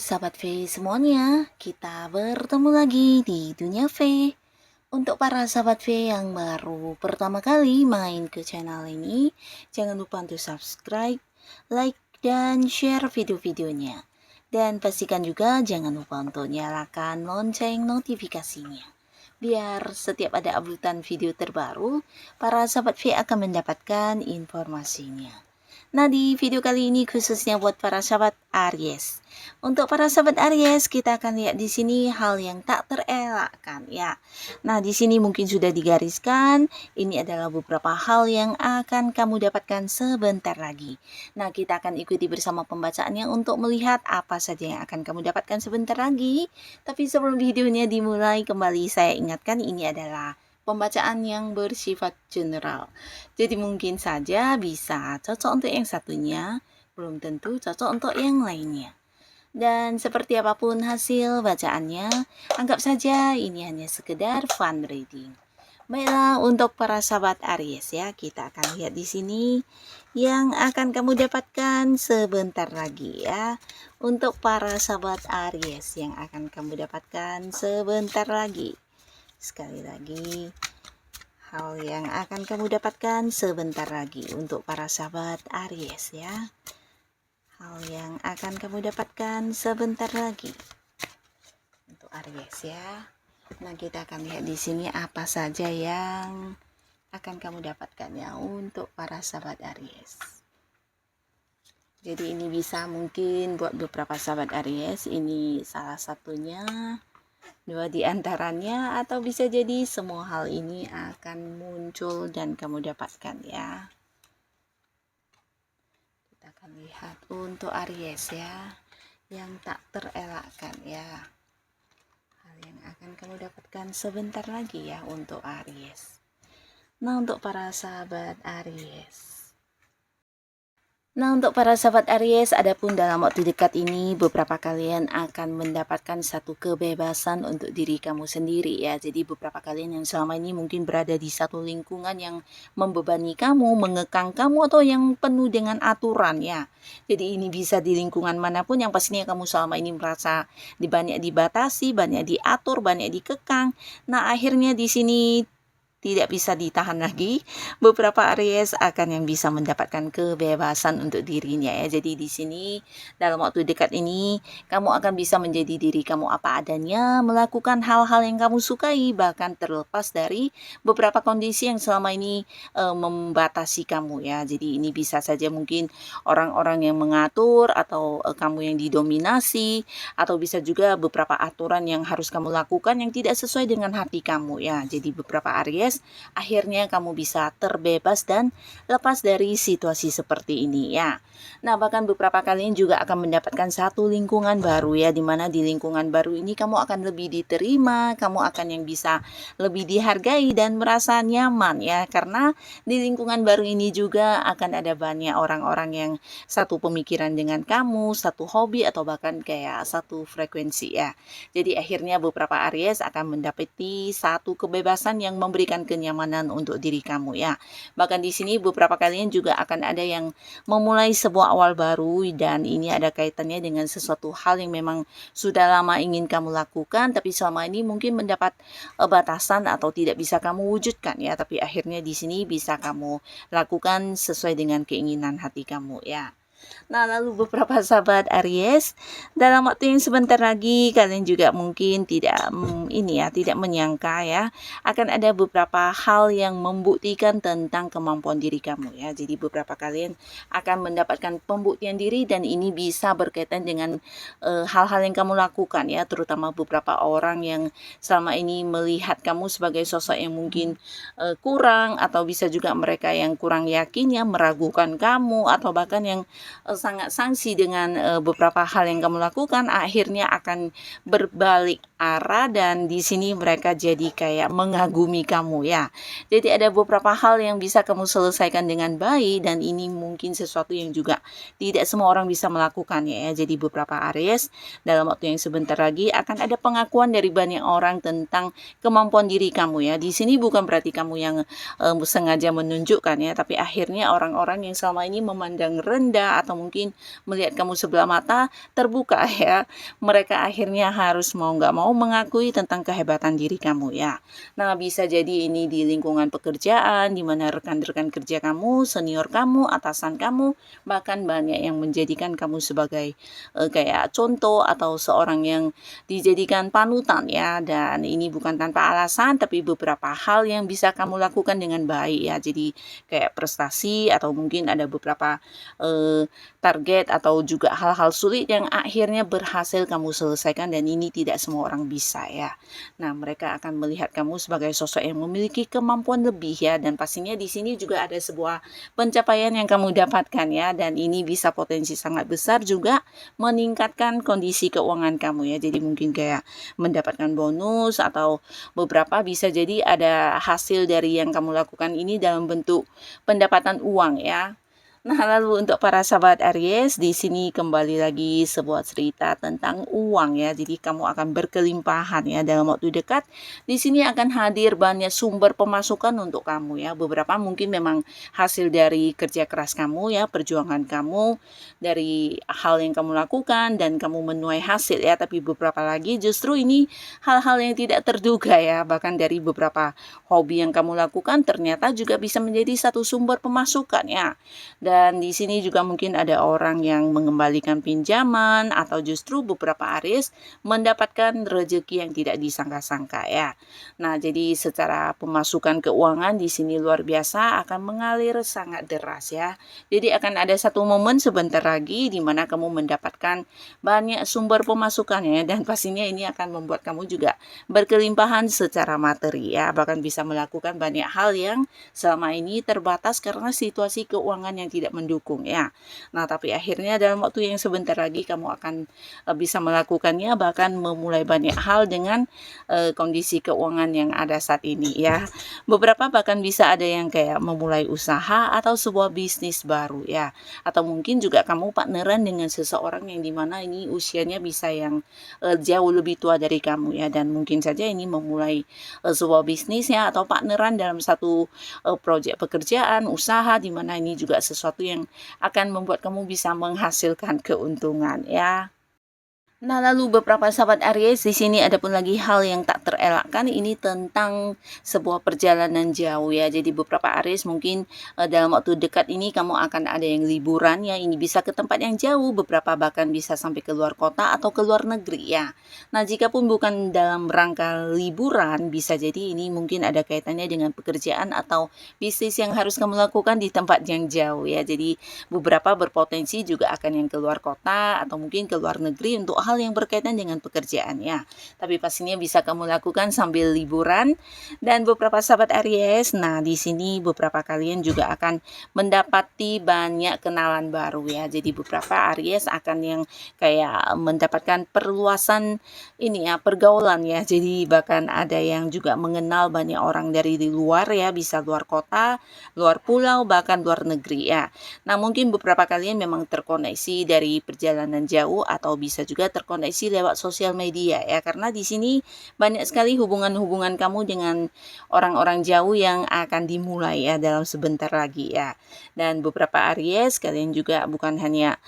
sahabat V semuanya, kita bertemu lagi di Dunia V. Untuk para sahabat V yang baru pertama kali main ke channel ini, jangan lupa untuk subscribe, like, dan share video-videonya. Dan pastikan juga jangan lupa untuk nyalakan lonceng notifikasinya. Biar setiap ada uploadan video terbaru, para sahabat V akan mendapatkan informasinya. Nah, di video kali ini khususnya buat para sahabat Aries. Untuk para sahabat Aries, kita akan lihat di sini hal yang tak terelakkan ya. Nah, di sini mungkin sudah digariskan, ini adalah beberapa hal yang akan kamu dapatkan sebentar lagi. Nah, kita akan ikuti bersama pembacaannya untuk melihat apa saja yang akan kamu dapatkan sebentar lagi. Tapi sebelum videonya dimulai, kembali saya ingatkan ini adalah pembacaan yang bersifat general. Jadi mungkin saja bisa cocok untuk yang satunya, belum tentu cocok untuk yang lainnya. Dan seperti apapun hasil bacaannya, anggap saja ini hanya sekedar fun reading. Baiklah, untuk para sahabat Aries ya, kita akan lihat di sini yang akan kamu dapatkan sebentar lagi ya. Untuk para sahabat Aries yang akan kamu dapatkan sebentar lagi. Sekali lagi, hal yang akan kamu dapatkan sebentar lagi untuk para sahabat Aries ya. Hal yang akan kamu dapatkan sebentar lagi untuk Aries ya. Nah, kita akan lihat di sini apa saja yang akan kamu dapatkan ya untuk para sahabat Aries. Jadi ini bisa mungkin buat beberapa sahabat Aries, ini salah satunya, dua di antaranya, atau bisa jadi semua hal ini akan muncul dan kamu dapatkan ya. Kita akan lihat untuk Aries ya, yang tak terelakkan ya. Hal yang akan kamu dapatkan sebentar lagi ya untuk Aries. Nah, untuk para sahabat Aries. Nah, untuk para sahabat Aries, adapun dalam waktu dekat ini beberapa kalian akan mendapatkan satu kebebasan untuk diri kamu sendiri ya. Jadi beberapa kalian yang selama ini mungkin berada di satu lingkungan yang membebani kamu, mengekang kamu, atau yang penuh dengan aturan ya. Jadi ini bisa di lingkungan manapun, yang pastinya kamu selama ini merasa banyak dibatasi, banyak diatur, banyak dikekang. Nah, akhirnya di sini tidak bisa ditahan lagi, beberapa Aries akan yang bisa mendapatkan kebebasan untuk dirinya ya. Jadi di sini dalam waktu dekat ini kamu akan bisa menjadi diri kamu apa adanya, melakukan hal-hal yang kamu sukai, bahkan terlepas dari beberapa kondisi yang selama ini membatasi kamu ya. Jadi ini bisa saja mungkin orang-orang yang mengatur, atau kamu yang didominasi, atau bisa juga beberapa aturan yang harus kamu lakukan yang tidak sesuai dengan hati kamu ya. Jadi beberapa Aries, akhirnya kamu bisa terbebas dan lepas dari situasi seperti ini ya. Nah, bahkan beberapa kalian juga akan mendapatkan satu lingkungan baru ya, dimana di lingkungan baru ini kamu akan lebih diterima, kamu akan yang bisa lebih dihargai dan merasa nyaman ya, karena di lingkungan baru ini juga akan ada banyak orang-orang yang satu pemikiran dengan kamu, satu hobi, atau bahkan kayak satu frekuensi ya. Jadi akhirnya beberapa Aries akan mendapati satu kebebasan yang memberikan kenyamanan untuk diri kamu ya. Bahkan di sini beberapa kalian juga akan ada yang memulai sebuah awal baru, dan ini ada kaitannya dengan sesuatu hal yang memang sudah lama ingin kamu lakukan, tapi selama ini mungkin mendapat batasan atau tidak bisa kamu wujudkan ya. Tapi akhirnya di sini bisa kamu lakukan sesuai dengan keinginan hati kamu ya. Nah, lalu beberapa sahabat Aries, dalam waktu yang sebentar lagi kalian juga mungkin tidak tidak menyangka ya, akan ada beberapa hal yang membuktikan tentang kemampuan diri kamu ya. Jadi beberapa kalian akan mendapatkan pembuktian diri, dan ini bisa berkaitan dengan hal-hal yang kamu lakukan ya, terutama beberapa orang yang selama ini melihat kamu sebagai sosok yang mungkin kurang, atau bisa juga mereka yang kurang yakin ya, meragukan kamu, atau bahkan yang sangat sangsi dengan beberapa hal yang kamu lakukan, akhirnya akan berbalik arah, dan di sini mereka jadi kayak mengagumi kamu ya. Jadi ada beberapa hal yang bisa kamu selesaikan dengan baik, dan ini mungkin sesuatu yang juga tidak semua orang bisa melakukannya ya. Jadi beberapa Aries dalam waktu yang sebentar lagi akan ada pengakuan dari banyak orang tentang kemampuan diri kamu ya. Di sini bukan berarti kamu yang sengaja menunjukkan ya, tapi akhirnya orang-orang yang selama ini memandang rendah ya, atau mungkin melihat kamu sebelah mata, terbuka ya. Mereka akhirnya harus mau nggak mau mengakui tentang kehebatan diri kamu ya. Nah, bisa jadi ini di lingkungan pekerjaan, di mana rekan-rekan kerja kamu, senior kamu, atasan kamu, bahkan banyak yang menjadikan kamu sebagai kayak contoh atau seorang yang dijadikan panutan ya. Dan ini bukan tanpa alasan, tapi beberapa hal yang bisa kamu lakukan dengan baik ya. Jadi kayak prestasi atau mungkin ada beberapa target atau juga hal-hal sulit yang akhirnya berhasil kamu selesaikan, dan ini tidak semua orang bisa ya. Nah, mereka akan melihat kamu sebagai sosok yang memiliki kemampuan lebih ya, dan pastinya di sini juga ada sebuah pencapaian yang kamu dapatkan ya, dan ini bisa potensi sangat besar juga meningkatkan kondisi keuangan kamu ya. Jadi mungkin kayak mendapatkan bonus atau beberapa bisa jadi ada hasil dari yang kamu lakukan ini dalam bentuk pendapatan uang ya. Nah, lalu untuk para sahabat Aries, di sini kembali lagi sebuah cerita tentang uang ya. Jadi kamu akan berkelimpahan ya dalam waktu dekat. Di sini akan hadir banyak sumber pemasukan untuk kamu ya. Beberapa mungkin memang hasil dari kerja keras kamu ya, perjuangan kamu, dari hal yang kamu lakukan dan kamu menuai hasil ya. Tapi beberapa lagi justru ini hal-hal yang tidak terduga ya. Bahkan dari beberapa hobi yang kamu lakukan ternyata juga bisa menjadi satu sumber pemasukan ya. Dan di sini juga mungkin ada orang yang mengembalikan pinjaman atau justru beberapa Aries mendapatkan rezeki yang tidak disangka-sangka ya. Nah, jadi secara pemasukan keuangan di sini luar biasa akan mengalir sangat deras ya. Jadi akan ada satu momen sebentar lagi di mana kamu mendapatkan banyak sumber pemasukannya, dan pastinya ini akan membuat kamu juga berkelimpahan secara materi ya. Bahkan bisa melakukan banyak hal yang selama ini terbatas karena situasi keuangan yang tidak mendukung ya. Nah, tapi akhirnya dalam waktu yang sebentar lagi kamu akan bisa melakukannya, bahkan memulai banyak hal dengan kondisi keuangan yang ada saat ini ya. Beberapa bahkan bisa ada yang kayak memulai usaha atau sebuah bisnis baru ya. Atau mungkin juga kamu partneran dengan seseorang yang dimana ini usianya bisa yang jauh lebih tua dari kamu ya, dan mungkin saja ini memulai sebuah bisnis ya, atau partneran dalam satu proyek pekerjaan, usaha, di mana ini juga sesuatu yang akan membuat kamu bisa menghasilkan keuntungan ya. Nah, lalu beberapa sahabat Aries, di sini ada pun lagi hal yang tak terelakkan, ini tentang sebuah perjalanan jauh ya. Jadi beberapa Aries mungkin dalam waktu dekat ini kamu akan ada yang liburan ya. Ini bisa ke tempat yang jauh, beberapa bahkan bisa sampai ke luar kota atau ke luar negeri ya. Nah, jika pun bukan dalam rangka liburan, bisa jadi ini mungkin ada kaitannya dengan pekerjaan atau bisnis yang harus kamu lakukan di tempat yang jauh ya. Jadi beberapa berpotensi juga akan yang ke luar kota atau mungkin ke luar negeri untuk hal yang berkaitan dengan pekerjaan ya. Tapi pastinya bisa kamu lakukan sambil liburan. Dan beberapa sahabat Aries, nah di sini beberapa kalian juga akan mendapati banyak kenalan baru ya. Jadi beberapa Aries akan yang kayak mendapatkan perluasan ini ya, pergaulan ya. Jadi bahkan ada yang juga mengenal banyak orang dari di luar ya, bisa luar kota, luar pulau, bahkan luar negeri ya. Nah, mungkin beberapa kalian memang terkoneksi dari perjalanan jauh atau bisa juga terkoneksi lewat sosial media ya, karena di sini banyak sekali hubungan-hubungan kamu dengan orang-orang jauh yang akan dimulai ya dalam sebentar lagi ya. Dan beberapa Aries kalian juga bukan hanya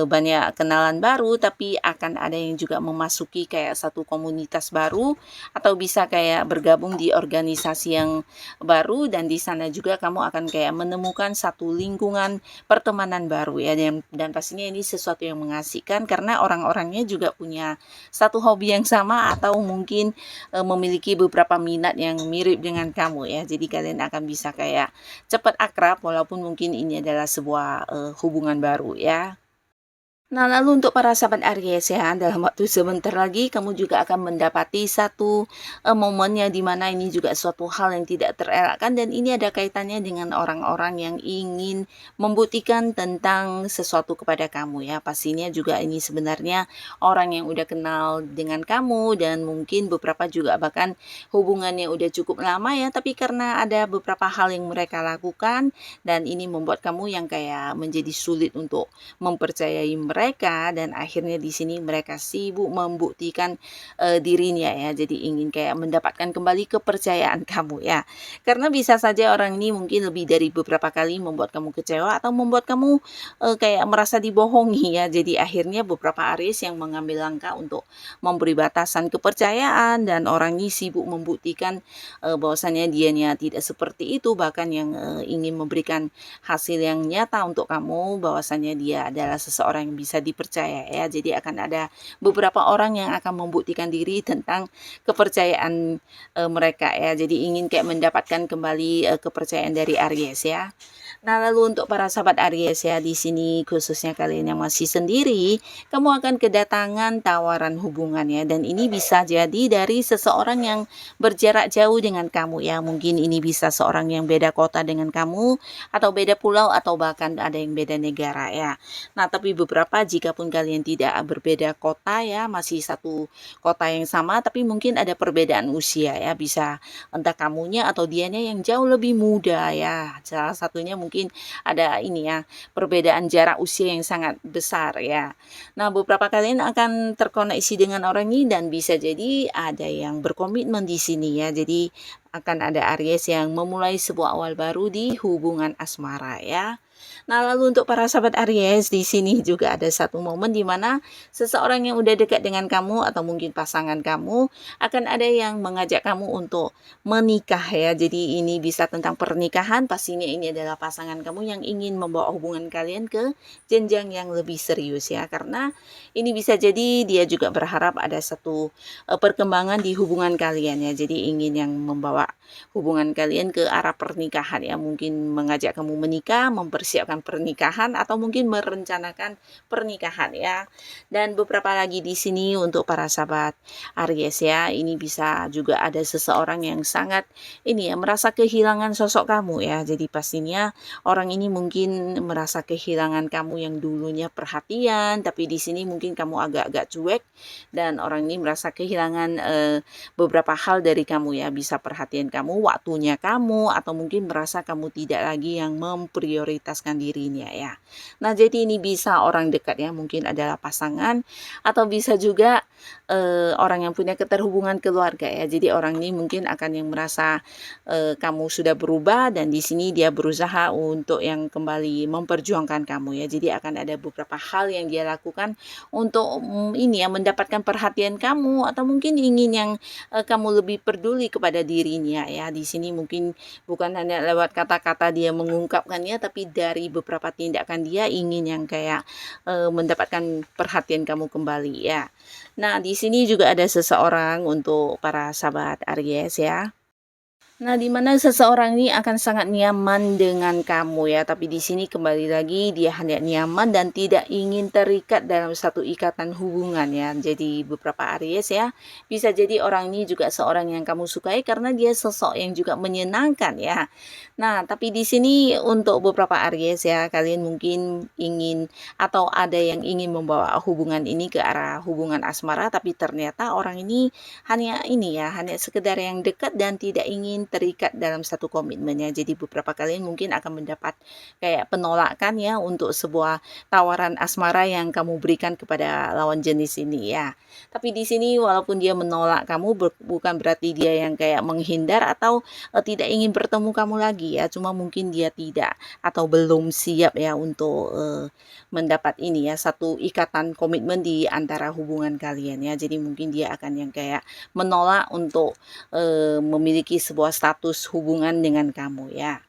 banyak kenalan baru, tapi akan ada yang juga memasuki kayak satu komunitas baru atau bisa kayak bergabung di organisasi yang baru, dan di sana juga kamu akan kayak menemukan satu lingkungan pertemanan baru ya, dan pastinya ini sesuatu yang mengasihkan karena orang-orangnya juga punya satu hobi yang sama atau mungkin memiliki beberapa minat yang mirip dengan kamu ya. Jadi kalian akan bisa kayak cepat akrab walaupun mungkin ini adalah sebuah hubungan baru ya. Nah, lalu untuk para sahabat Aries ya, dalam waktu sebentar lagi kamu juga akan mendapati satu momennya di mana ini juga suatu hal yang tidak terelakkan, dan ini ada kaitannya dengan orang-orang yang ingin membuktikan tentang sesuatu kepada kamu ya. Pastinya juga ini sebenarnya orang yang udah kenal dengan kamu, dan mungkin beberapa juga bahkan hubungannya udah cukup lama ya, tapi karena ada beberapa hal yang mereka lakukan dan ini membuat kamu yang kayak menjadi sulit untuk mempercayai mereka, dan akhirnya di sini mereka sibuk membuktikan dirinya ya. Jadi ingin kayak mendapatkan kembali kepercayaan kamu ya. Karena bisa saja orang ini mungkin lebih dari beberapa kali membuat kamu kecewa atau membuat kamu kayak merasa dibohongi ya. Jadi akhirnya beberapa Aries yang mengambil langkah untuk memberi batasan kepercayaan, dan orang ini sibuk membuktikan bahwasannya dianya tidak seperti itu, bahkan yang ingin memberikan hasil yang nyata untuk kamu bahwasannya dia adalah seseorang yang bisa dipercaya ya. Jadi akan ada beberapa orang yang akan membuktikan diri tentang kepercayaan mereka ya. Jadi ingin kayak mendapatkan kembali kepercayaan dari Aries ya. Nah, lalu untuk para sahabat Aries ya, di sini khususnya kalian yang masih sendiri, kamu akan kedatangan tawaran hubungan ya, dan ini bisa jadi dari seseorang yang berjarak jauh dengan kamu ya. Mungkin ini bisa seorang yang beda kota dengan kamu, atau beda pulau, atau bahkan ada yang beda negara ya. Nah, tapi beberapa jika pun kalian tidak berbeda kota ya, masih satu kota yang sama, tapi mungkin ada perbedaan usia ya, bisa entah kamunya atau dianya yang jauh lebih muda ya. Salah satunya mungkin ada ini ya, perbedaan jarak usia yang sangat besar ya. Nah, beberapa kalian akan terkoneksi dengan orang ini, dan bisa jadi ada yang berkomitmen di sini ya. Jadi akan ada Aries yang memulai sebuah awal baru di hubungan asmara ya. Nah, lalu untuk para sahabat Aries, di sini juga ada satu momen di mana seseorang yang udah dekat dengan kamu atau mungkin pasangan kamu akan ada yang mengajak kamu untuk menikah ya. Jadi ini bisa tentang pernikahan, pastinya ini adalah pasangan kamu yang ingin membawa hubungan kalian ke jenjang yang lebih serius ya. Karena ini bisa jadi dia juga berharap ada satu perkembangan di hubungan kalian ya. Jadi ingin yang membawa hubungan kalian ke arah pernikahan ya. Mungkin mengajak kamu menikah, mempersiapkan pernikahan, atau mungkin merencanakan pernikahan ya. Dan beberapa lagi di sini untuk para sahabat Aries ya, ini bisa juga ada seseorang yang sangat ini ya, merasa kehilangan sosok kamu ya. Jadi pastinya orang ini mungkin merasa kehilangan kamu yang dulunya perhatian, tapi di sini mungkin kamu agak-agak cuek, dan orang ini merasa kehilangan beberapa hal dari kamu ya, bisa perhatian kamu, waktunya kamu, atau mungkin merasa kamu tidak lagi yang memprioritaskan dirinya ya. Nah, jadi ini bisa orang dekat ya, mungkin adalah pasangan, atau bisa juga orang yang punya keterhubungan keluarga ya. Jadi orang ini mungkin akan yang merasa kamu sudah berubah, dan di sini dia berusaha untuk yang kembali memperjuangkan kamu ya. Jadi akan ada beberapa hal yang dia lakukan untuk ini ya, mendapatkan perhatian kamu, atau mungkin ingin yang kamu lebih peduli kepada dirinya ya. Di sini mungkin bukan hanya lewat kata-kata dia mengungkapkannya, tapi dari beberapa tindakan dia ingin yang kayak mendapatkan perhatian kamu kembali ya. Nah, di sini juga ada seseorang untuk para sahabat Aries ya. Nah, di mana seseorang ini akan sangat nyaman dengan kamu ya, tapi di sini kembali lagi dia hanya nyaman dan tidak ingin terikat dalam satu ikatan hubungan ya. Jadi beberapa Aries ya, bisa jadi orang ini juga seorang yang kamu sukai karena dia sosok yang juga menyenangkan ya. Nah, tapi di sini untuk beberapa Aries ya, kalian mungkin ingin atau ada yang ingin membawa hubungan ini ke arah hubungan asmara, tapi ternyata orang ini hanya ini ya, hanya sekedar yang dekat dan tidak ingin terikat dalam satu komitmennya. Jadi beberapa kalian mungkin akan mendapat kayak penolakan ya untuk sebuah tawaran asmara yang kamu berikan kepada lawan jenis ini ya. Tapi di sini walaupun dia menolak kamu, bukan berarti dia yang kayak menghindar atau tidak ingin bertemu kamu lagi ya. Cuma mungkin dia tidak atau belum siap ya untuk mendapat ini ya, satu ikatan komitmen di antara hubungan kalian ya. Jadi mungkin dia akan yang kayak menolak untuk memiliki sebuah status hubungan dengan kamu ya.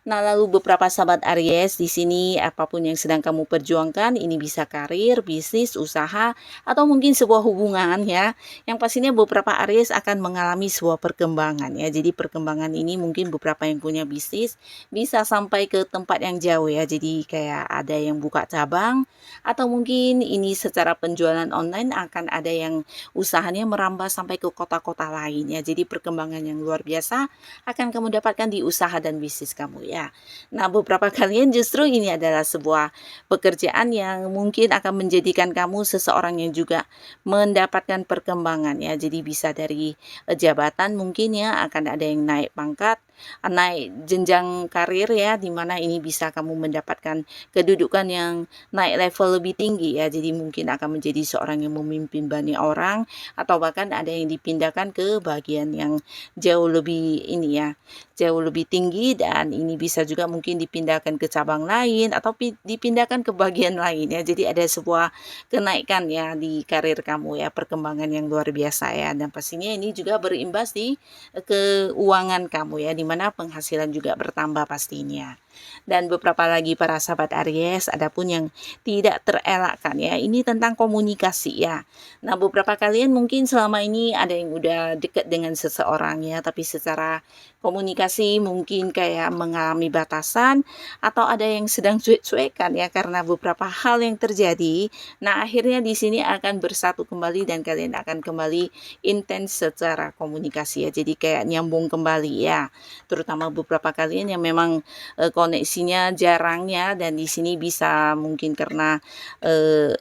Nah, lalu beberapa sahabat Aries di sini apapun yang sedang kamu perjuangkan, ini bisa karir, bisnis, usaha, atau mungkin sebuah hubungan ya. Yang pastinya beberapa Aries akan mengalami sebuah perkembangan ya. Jadi perkembangan ini mungkin beberapa yang punya bisnis bisa sampai ke tempat yang jauh ya. Jadi kayak ada yang buka cabang, atau mungkin ini secara penjualan online akan ada yang usahanya merambah sampai ke kota-kota lain ya. Jadi perkembangan yang luar biasa akan kamu dapatkan di usaha dan bisnis kamu ya. Nah, beberapa kalian justru ini adalah sebuah pekerjaan yang mungkin akan menjadikan kamu seseorang yang juga mendapatkan perkembangan ya. Jadi bisa dari jabatan mungkin ya, akan ada yang naik pangkat, naik jenjang karir ya, dimana ini bisa kamu mendapatkan kedudukan yang naik level lebih tinggi ya, jadi mungkin akan menjadi seorang yang memimpin banyak orang, atau bahkan ada yang dipindahkan ke bagian yang jauh lebih ini ya, jauh lebih tinggi, dan ini bisa juga mungkin dipindahkan ke cabang lain atau dipindahkan ke bagian lain ya, jadi ada sebuah kenaikan ya di karir kamu ya, perkembangan yang luar biasa ya, dan pastinya ini juga berimbas di keuangan kamu ya, dimana penghasilan juga bertambah pastinya. Dan beberapa lagi para sahabat Aries, adapun yang tidak terelakkan ya, ini tentang komunikasi ya. Nah, beberapa kalian mungkin selama ini ada yang udah deket dengan seseorang ya, tapi secara komunikasi mungkin kayak mengalami batasan, atau ada yang sedang cuek-cuekan ya karena beberapa hal yang terjadi. Nah, akhirnya di sini akan bersatu kembali dan kalian akan kembali intens secara komunikasi ya. Jadi kayak nyambung kembali ya. Terutama beberapa kalian yang memang koneksinya jarang ya, dan di sini bisa mungkin karena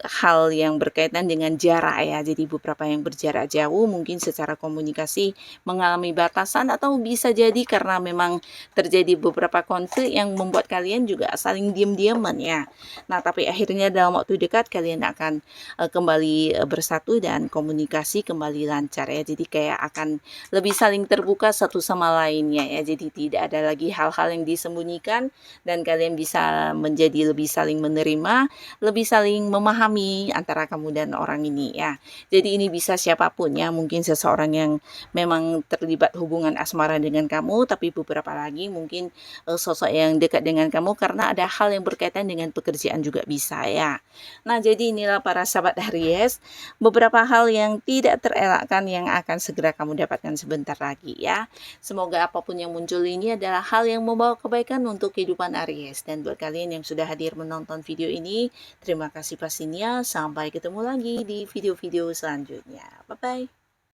hal yang berkaitan dengan jarak ya. Jadi beberapa yang berjarak jauh mungkin secara komunikasi mengalami batasan, atau bisa jadi karena memang terjadi beberapa konflik yang membuat kalian juga saling diam-diaman ya. Nah, tapi akhirnya dalam waktu dekat kalian akan kembali bersatu dan komunikasi kembali lancar ya. Jadi kayak akan lebih saling terbuka satu sama lainnya ya. Jadi tidak ada lagi hal-hal yang disembunyikan, dan kalian bisa menjadi lebih saling menerima, lebih saling memahami antara kamu dan orang ini ya. Jadi ini bisa siapapun ya, mungkin seseorang yang memang terlibat hubungan asmara dengan kamu, tapi beberapa lagi mungkin sosok yang dekat dengan kamu karena ada hal yang berkaitan dengan pekerjaan juga bisa ya. Nah, jadi inilah para sahabat Aries, beberapa hal yang tidak terelakkan yang akan segera kamu dapatkan sebentar lagi ya. Semoga apapun yang muncul ini adalah hal yang membawa kebaikan untuk kehidupan Aries. Dan buat kalian yang sudah hadir menonton video ini, terima kasih pastinya. Sampai ketemu lagi di video-video selanjutnya. Bye-bye.